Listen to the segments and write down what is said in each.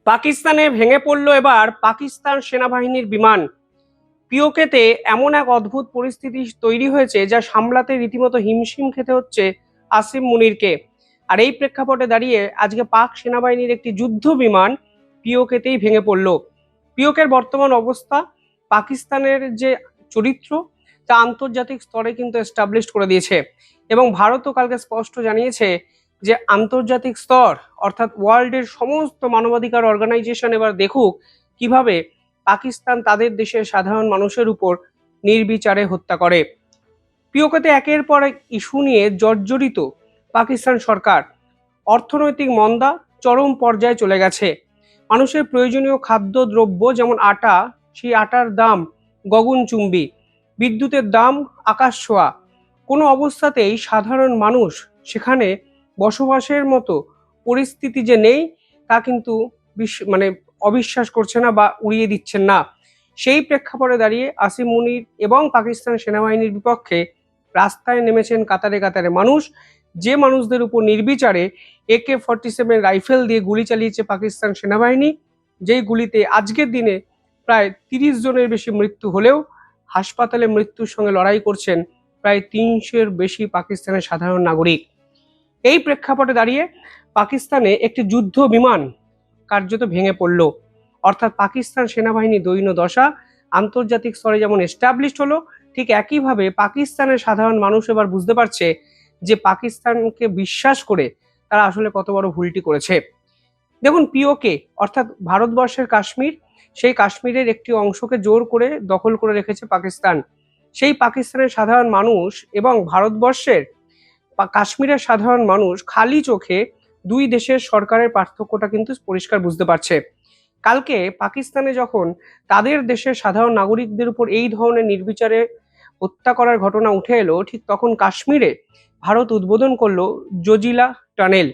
পাকিস্তানে ভেঙে পড়ল এবার পাকিস্তান সেনাবাহিনীর বিমান। পিওকেতে এমন এক অদ্ভুত পরিস্থিতি তৈরি হয়েছে যা সামলাতে রীতিমতো হিমশিম খেতে হচ্ছে আসিম মুনিরকে। আর এই প্রেক্ষাপটে দাঁড়িয়ে আজকে পাক সেনাবাহিনীর একটি যুদ্ধ বিমান পিওকেতেই ভেঙে পড়ল। পিওকের বর্তমান অবস্থা, পাকিস্তানের যে চরিত্র, তা আন্তর্জাতিক স্তরে কিন্তু এস্টাবলিশ করে দিয়েছে। এবং ভারতও কালকে স্পষ্ট জানিয়েছে যে আন্তর্জাতিক স্তর অর্থাৎ ওয়ার্ল্ডের সমস্ত মানবাধিকার অর্গানাইজেশন এবার দেখুক কিভাবে পাকিস্তান তাদের দেশের সাধারণ মানুষের উপর নির্বিচারে হত্যা করে। পিওকেতে একের পর এক ইস্যু নিয়ে জর্জরিত পাকিস্তান সরকার। অর্থনৈতিক মন্দা চরম পর্যায়ে চলে গেছে। মানুষের প্রয়োজনীয় খাদ্যদ্রব্য যেমন আটা, সেই আটার দাম গগনচুম্বী। বিদ্যুতের দাম আকাশ ছোঁয়া। কোনো অবস্থাতেই সাধারণ মানুষ সেখানে বসবাসের মতো পরিস্থিতি যে নেই তা কিন্তু মানে অবিশ্বাস করছে না বা উড়িয়ে দিচ্ছেন না। সেই প্রেক্ষাপটে দাঁড়িয়ে আসিম মুনির এবং পাকিস্তান সেনাবাহিনীর বিপক্ষে রাস্তায় নেমেছেন কাতারে কাতারে মানুষ। যে মানুষদের উপর নির্বিচারে AK-47 রাইফেল দিয়ে গুলি চালিয়েছে পাকিস্তান সেনাবাহিনী, যেই গুলিতে আজকের দিনে প্রায় 30 জনের বেশি মৃত্যু হলেও হাসপাতালে মৃত্যুর সঙ্গে লড়াই করছেন প্রায় 300-এর বেশি পাকিস্তানের সাধারণ নাগরিক। এই প্রেক্ষাপটে দাঁড়িয়ে পাকিস্তানে একটি যুদ্ধ বিমান কার্যত ভেঙে পড়ল। অর্থাৎ পাকিস্তান সেনাবাহিনী দৈন্য দশা আন্তর্জাতিক স্তরে যেমন এস্টাবলিশড হলো, ঠিক একইভাবে পাকিস্তানের সাধারণ মানুষ এবার বুঝতে পারছে যে পাকিস্তানকে বিশ্বাস করে তারা আসলে কত বড় ভুলটি করেছে। দেখুন, পিওকে অর্থাৎ ভারতবর্ষের কাশ্মীর, সেই কাশ্মীরের একটি অংশকে জোর করে দখল করে রেখেছে পাকিস্তান। সেই পাকিস্তানের সাধারণ মানুষ এবং ভারতবর্ষের কাশ্মীরের সাধারণ মানুষ খালি চোখে দুই দেশের সরকারের পার্থক্যটা কিন্তু পরিষ্কার বুঝতে পারছে। কালকে পাকিস্তানে যখন তাদের দেশের সাধারণ নাগরিকদের উপর এই ধরনের নির্বিচারে হত্যা করার ঘটনা উঠে এলো, ঠিক তখন কাশ্মীরে ভারত উদ্বোধন করলো জজিলা টানেল।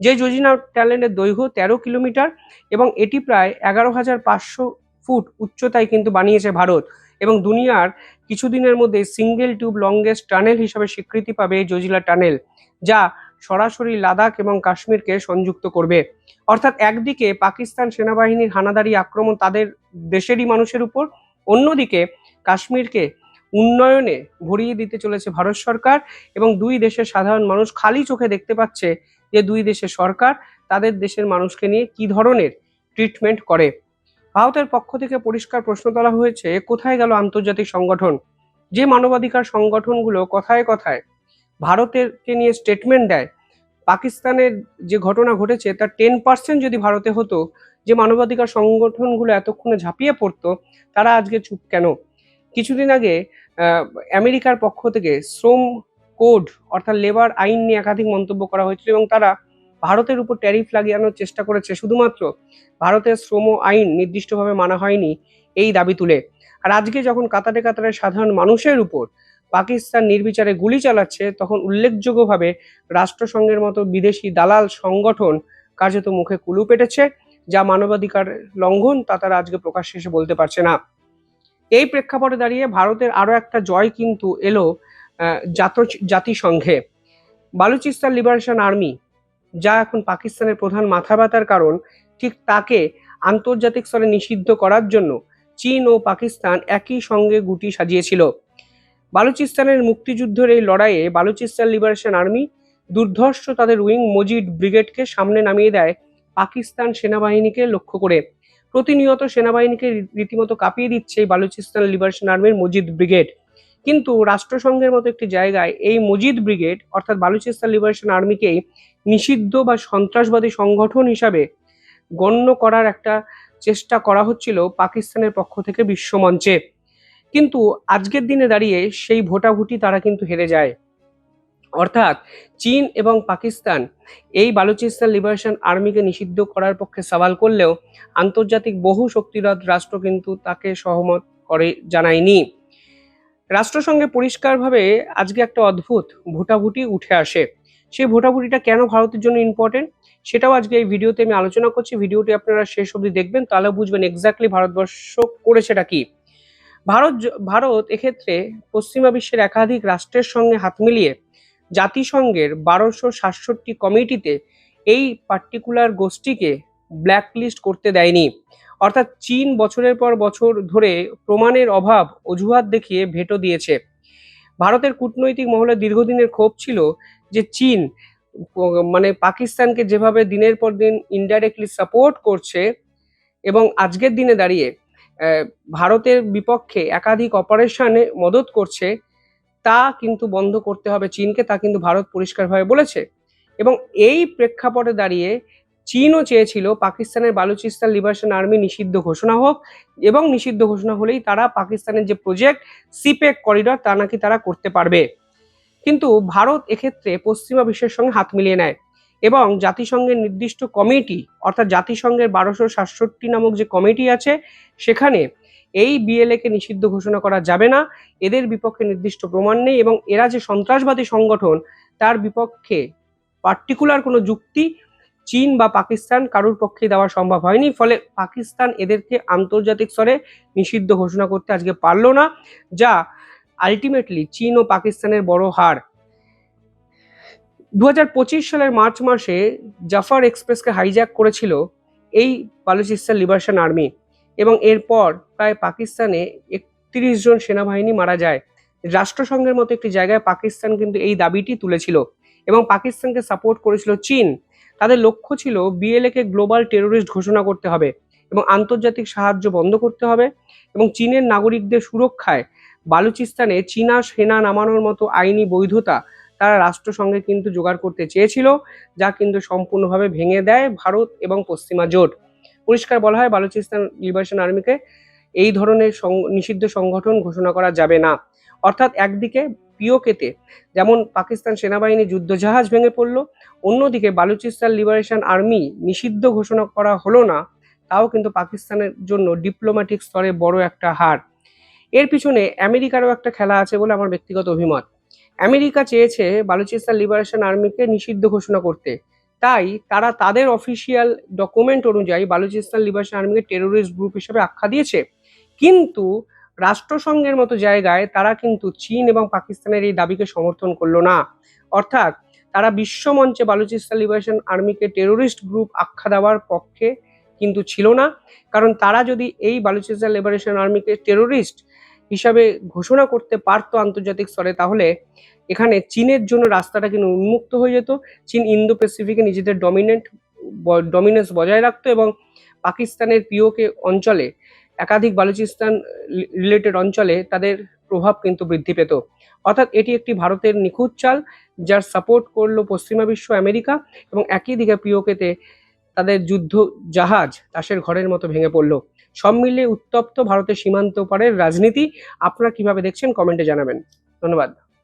যে জজিলা টানেলের দৈর্ঘ্য 13 কিলোমিটার এবং এটি প্রায় 11,500 ফুট উচ্চতায় কিন্তু বানিয়েছে ভারত। এবং দুনিয়ার কিছুদিনের মধ্যে সিঙ্গেল টিউব লংগেস্ট টানেল হিসাবে স্বীকৃতি পাবে এই জজিলা টানেল, যা সরাসরি লাদাখ এবং কাশ্মীরকে সংযুক্ত করবে। অর্থাৎ একদিকে পাকিস্তান সেনাবাহিনীর হানাদারি আক্রমণ তাদের দেশেরই মানুষের উপর, অন্যদিকে কাশ্মীরকে উন্নয়নে ভরিয়ে দিতে চলেছে ভারত সরকার। এবং দুই দেশের সাধারণ মানুষ খালি চোখে দেখতে পাচ্ছে যে দুই দেশের সরকার তাদের দেশের মানুষকে নিয়ে কি ধরনের ট্রিটমেন্ট করে। ভারতের পক্ষ থেকে পরিষ্কার প্রশ্ন তোলা হয়েছে, কোথায় গেল আন্তর্জাতিক সংগঠন? যে মানবাধিকার সংগঠনগুলো কথায় কথায় ভারতেরকে নিয়ে স্টেটমেন্ট দেয়, পাকিস্তানের যে ঘটনা ঘটেছে তার 10% যদি ভারতে হতো, যে মানবাধিকার সংগঠনগুলো এতক্ষণে ঝাঁপিয়ে পড়তো, তারা আজকে চুপ কেন? কিছুদিন আগে আমেরিকার পক্ষ থেকে শ্রম কোড অর্থাৎ লেবার আইন নিয়ে একাধিক মন্তব্য করা হয়েছিল এবং তারা ভারতের উপর ট্যারিফ লাগিয়ে চেষ্টা করেছে শুধুমাত্র ভারতের শ্রম আইন নির্দিষ্টভাবে মানা হয়নি এই দাবি তুলে। আর আজকে যখন কাতারে কাতারে সাধারণ মানুষের উপর পাকিস্তান নির্বিচারে গুলি চালাচ্ছে, তখন উল্লেখযোগ্যভাবে রাষ্ট্রসংঘের মতো বিদেশি দালাল সংগঠন কার্যত মুখে কুলু পেটেছে। যা মানবাধিকার লঙ্ঘন তা তারা আজকে প্রকাশ্যে এসে বলতে পারছে না। এই প্রেক্ষাপটে দাঁড়িয়ে ভারতের আরো একটা জয় কিন্তু এলো জাতিসংঘে। বালুচিস্তান লিবারেশন আর্মি, যা এখন পাকিস্তানের প্রধান মাথা ব্যথার কারণ, ঠিক তাকে আন্তর্জাতিক স্তরে নিষিদ্ধ করার জন্য চীন ও পাকিস্তান একই সঙ্গে গুটি সাজিয়েছিল। বালুচিস্তানের মুক্তিযুদ্ধের এই লড়াইয়ে বালুচিস্তান লিবারেশন আর্মি দুর্ধর্ষ তাদের উইং মজিদ ব্রিগেডকে সামনে নামিয়ে দেয় পাকিস্তান সেনাবাহিনীকে লক্ষ্য করে। প্রতিনিয়ত সেনাবাহিনীকে রীতিমতো কাঁপিয়ে দিচ্ছে এই বালুচিস্তান লিবারেশন আর্মির মজিদ ব্রিগেড। কিন্তু রাষ্ট্রসংঘের মতো একটি জায়গায় এই মজিদ ব্রিগেড অর্থাৎ বালুচিস্তান লিবারেশন আর্মিকেই নিষিদ্ধ বা সন্ত্রাসবাদী সংগঠন হিসাবে গণ্য করার একটা চেষ্টা করা হচ্ছিল পাকিস্তানের পক্ষ থেকে বিশ্বমঞ্চে। কিন্তু আজকের দিনে দাঁড়িয়ে সেই ভোটাভুটি তারা কিন্তু হেরে যায়। অর্থাৎ চীন এবং পাকিস্তান এই বালুচিস্তান লিবারেশন আর্মিকে নিষিদ্ধ করার পক্ষে সওয়াল করলেও আন্তর্জাতিক বহু শক্তিধর রাষ্ট্র কিন্তু তাকে সহমত করে জানায়নি। রাষ্ট্রসংঘে পরিষ্কারভাবে আজকে একটা অদ্ভুত ভোটাভুটি উঠে আসে। সেই ভোটাভুটিটা কেন ভারতের জন্য ইম্পর্টেন্ট সেটাও আজকে এই ভিডিওতে আমি আলোচনা করছি। ভিডিওটি আপনারা শেষ অবধি দেখবেন, তাহলে বুঝবেন এক্স্যাক্টলি ভারতবর্ষ করেছেটা কি। ভারত এক্ষেত্রে পশ্চিমা বিশ্বের একাধিক রাষ্ট্রের সঙ্গে হাত মিলিয়ে জাতিসংঘের 1267 কমিটিতে এই পার্টিকুলার গোষ্ঠীকে ব্ল্যাকলিস্ট করতে দেয়নি। অর্থাৎ চীন বছরের পর বছর ধরে প্রমাণের অভাব অজুহাত দেখিয়ে ভেটো দিয়েছে। ভারতের কূটনৈতিক মহলে দীর্ঘদিনের ক্ষোভ ছিল যে চীন মানে পাকিস্তানকে যেভাবে দিনের পর দিন ইনডাইরেক্টলি সাপোর্ট করছে এবং আজকের দিনে দাঁড়িয়ে ভারতের বিপক্ষে একাধিক অপারেশনে মদত করছে, তা কিন্তু বন্ধ করতে হবে চীনকে, তা কিন্তু ভারত পরিষ্কারভাবে বলেছে। এবং এই প্রেক্ষাপটে দাঁড়িয়ে চীনও চেয়েছিল পাকিস্তানের বালুচিস্তান লিবারেশন আর্মি নিষিদ্ধ ঘোষণা হোক, এবং নিষিদ্ধ ঘোষণা হলেই তারা পাকিস্তানের যে প্রজেক্ট সিপেক করিডর তা নাকি তারা করতে পারবে। কিন্তু ভারত এক্ষেত্রে পশ্চিমা বিশ্বের সঙ্গে হাত মিলিয়ে নেয় এবং জাতিসংঘের নির্দিষ্ট কমিটি, অর্থাৎ জাতিসংঘের 1267 নামক যে কমিটি আছে, সেখানে এই বিএলএ কে নিষিদ্ধ ঘোষণা করা যাবে না, এদের বিপক্ষে নির্দিষ্ট প্রমাণ নেই এবং এরা যে সন্ত্রাসবাদী সংগঠন তার বিপক্ষে পার্টিকুলার কোনো যুক্তি চীন বা পাকিস্তান কারোর পক্ষে দেওয়া সম্ভব হয়নি। ফলে পাকিস্তান এদেরকে আন্তর্জাতিক স্তরে নিষিদ্ধ ঘোষণা করতে আজকে পারল না, যা আলটিমেটলি চীন ও পাকিস্তানের বড় হার। 2025 সালের মার্চ মাসে জাফর এক্সপ্রেসকে হাইজ্যাক করেছিল এই বালুচিস্তান লিবারেশন আর্মি এবং এরপর প্রায় পাকিস্তানে 31 জন সেনাবাহিনী মারা যায়। রাষ্ট্রসংঘের মতো একটি জায়গায় পাকিস্তান কিন্তু এই দাবিটি তুলেছিল এবং পাকিস্তানকে সাপোর্ট করেছিল চীন। তাদের লক্ষ্য ছিল বিএলএ কে গ্লোবাল টেরোরিস্ট ঘোষণা করতে হবে এবং আন্তর্জাতিক সাহায্য বন্ধ করতে হবে এবং চীনের নাগরিকদের সুরক্ষায় বালুচিস্তানে চীনা সেনা নামানোর মতো আইনি বৈধতা তারা রাষ্ট্রসংঘে কিন্তু জোগাড় করতে চেয়েছিল, যা কিন্তু সম্পূর্ণভাবে ভেঙে দেয় ভারত এবং পশ্চিমা জোট। পরিষ্কার বলা হয় বালুচিস্তান লিবারেশন আর্মিকে এই ধরনের নিষিদ্ধ সংগঠন ঘোষণা করা যাবে না। অর্থাৎ একদিকে পিওকেতে যেমন পাকিস্তান সেনাবাহিনী যুদ্ধজাহাজ ভেঙে পড়লো, অন্যদিকে বালুচিস্তান লিবারেশন আর্মি নিষিদ্ধ ঘোষণা করা হলো না, তাও কিন্তু পাকিস্তানের জন্য ডিপ্লোম্যাটিক স্তরে বড় একটা হার। এর পিছনে আমেরিকারও একটা খেলা আছে বলে আমার ব্যক্তিগত অভিমত। আমেরিকা চেয়েছে বালুচিস্তান লিবারেশন আর্মিকে নিষিদ্ধ ঘোষণা করতে, তাই তারা তাদের অফিসিয়াল ডকুমেন্ট অনুযায়ী বালুচিস্তান লিবারেশন আর্মিকে টেরোরিস্ট গ্রুপ হিসেবে আখ্যা দিয়েছে। কিন্তু রাষ্ট্রসংঘের মতো জায়গায় তারা কিন্তু চীন এবং পাকিস্তানের এই দাবিকে সমর্থন করলো না। অর্থাৎ তারা বিশ্বমঞ্চে বালুচিস্তান লিবারেশন আর্মিকে টেরোরিস্ট গ্রুপ আখ্যা দেওয়ার পক্ষে কিন্তু ছিল না, কারণ তারা যদি এই বালুচিস্তান লিবারেশন আর্মিকে টেরোরিস্ট হিসাবে ঘোষণা করতে পারতো আন্তর্জাতিক স্তরে, তাহলে এখানে চীনের জন্য রাস্তাটা কিন্তু উন্মুক্ত হয়ে যেত। চীন ইন্দো প্যাসিফিকে নিজেদের ডমিনেন্স বজায় রাখতো এবং পাকিস্তানের পিওকে অঞ্চলে একাধিক বালুচিস্তান রিলেটেড অঞ্চলে তাদের প্রভাব কিন্তু বৃদ্ধি পেত। অর্থাৎ এটি একটি ভারতের নিখুঁত চাল, যার সাপোর্ট করলো পশ্চিমা বিশ্ব আমেরিকা, এবং একই দিকে পিওকেতে তাদের যুদ্ধ জাহাজ তাসের ঘরের মতো ভেঙে পড়লো। সব মিলিয়ে উত্তপ্ত ভারতের সীমান্ত পারের রাজনীতি। আপনারা কিভাবে দেখছেন কমেন্টে জানাবেন। ধন্যবাদ।